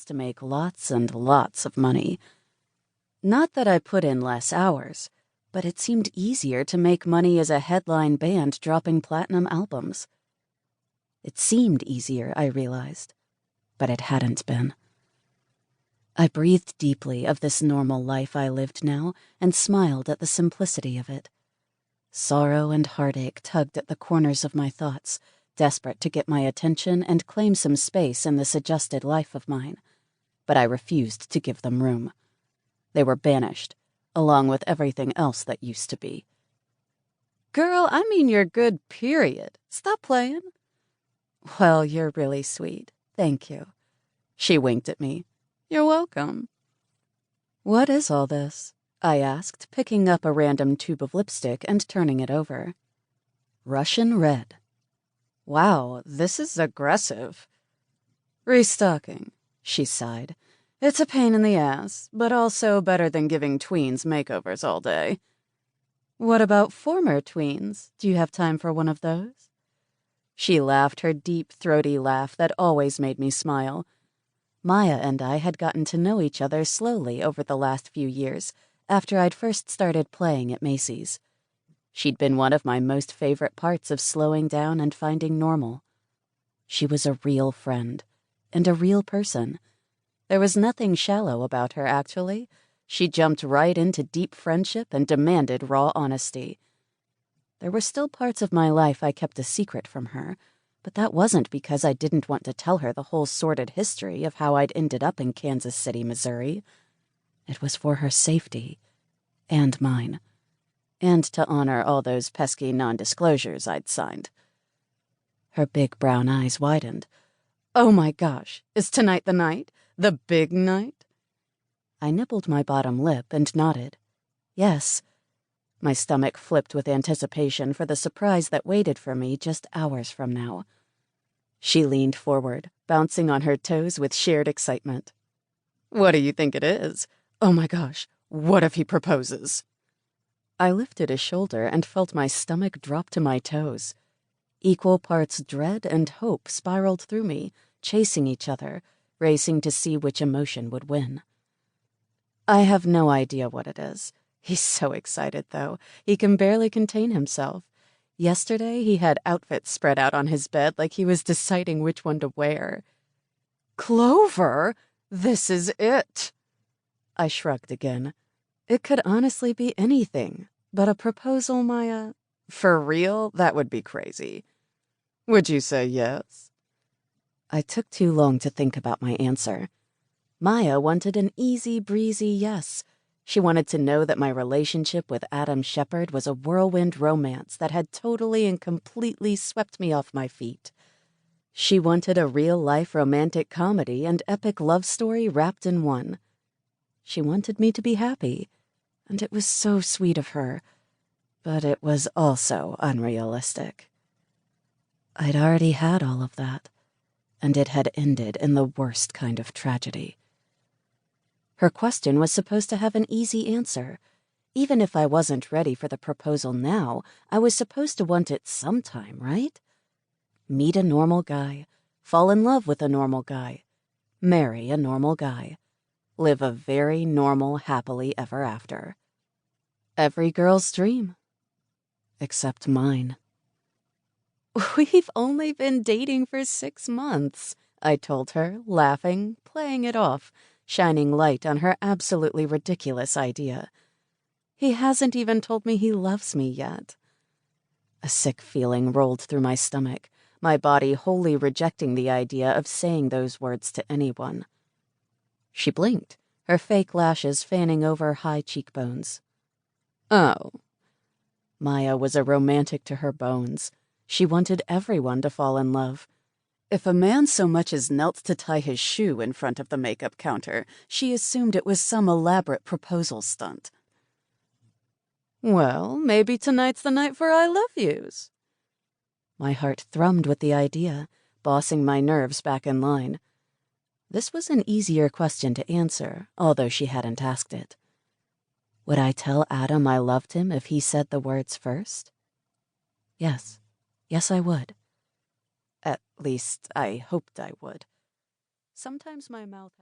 to make lots and lots of money. Not that I put in less hours, but it seemed easier to make money as a headline band dropping platinum albums. It seemed easier, I realized, but it hadn't been. I breathed deeply of this normal life I lived now and smiled at the simplicity of it. Sorrow and heartache tugged at the corners of my thoughts, desperate to get my attention and claim some space in this adjusted life of mine. But I refused to give them room. They were banished, along with everything else that used to be. "Girl, I mean you're good, period. Stop playing." "Well, you're really sweet. Thank you." She winked at me. "You're welcome." "What is all this?" I asked, picking up a random tube of lipstick and turning it over. Russian red. "Wow, this is aggressive." "Restocking," she sighed. "It's a pain in the ass, but also better than giving tweens makeovers all day." "What about former tweens? Do you have time for one of those?" She laughed her deep, throaty laugh that always made me smile. Maya and I had gotten to know each other slowly over the last few years, after I'd first started playing at Macy's. She'd been one of my most favorite parts of slowing down and finding normal. She was a real friend, and a real person. There was nothing shallow about her, actually. She jumped right into deep friendship and demanded raw honesty. There were still parts of my life I kept a secret from her, but that wasn't because I didn't want to tell her the whole sordid history of how I'd ended up in Kansas City, Missouri. It was for her safety, and mine, and to honor all those pesky non-disclosures I'd signed. Her big brown eyes widened. "Oh my gosh, is tonight the night? The big night?" I nibbled my bottom lip and nodded. Yes. My stomach flipped with anticipation for the surprise that waited for me just hours from now. She leaned forward, bouncing on her toes with shared excitement. "What do you think it is? Oh my gosh, what if he proposes?" I lifted a shoulder and felt my stomach drop to my toes. Equal parts dread and hope spiraled through me, chasing each other, racing to see which emotion would win. I have no idea what it is. He's so excited, though. He can barely contain himself. Yesterday, he had outfits spread out on his bed like he was deciding which one to wear. "Clover, this is it." I shrugged again. It could honestly be anything, but a proposal, Maya? For real? That would be crazy. "Would you say yes?" I took too long to think about my answer. Maya wanted an easy breezy yes. She wanted to know that my relationship with Adam Shepard was a whirlwind romance that had totally and completely swept me off my feet. She wanted a real-life romantic comedy and epic love story wrapped in one. She wanted me to be happy, and it was so sweet of her, but it was also unrealistic. I'd already had all of that, and it had ended in the worst kind of tragedy. Her question was supposed to have an easy answer. Even if I wasn't ready for the proposal now, I was supposed to want it sometime, right? Meet a normal guy, fall in love with a normal guy, marry a normal guy, live a very normal, happily ever after. Every girl's dream. Except mine. "We've only been dating for 6 months, I told her, laughing, playing it off, shining light on her absolutely ridiculous idea. He hasn't even told me he loves me yet. A sick feeling rolled through my stomach, my body wholly rejecting the idea of saying those words to anyone. She blinked, her fake lashes fanning over high cheekbones. "Oh." Maya was a romantic to her bones. She wanted everyone to fall in love. If a man so much as knelt to tie his shoe in front of the makeup counter, she assumed it was some elaborate proposal stunt. "Well, maybe tonight's the night for I love yous." My heart thrummed with the idea, bossing my nerves back in line. This was an easier question to answer, although she hadn't asked it. Would I tell Adam I loved him if he said the words first? Yes. Yes, I would. At least, I hoped I would. Sometimes my mouth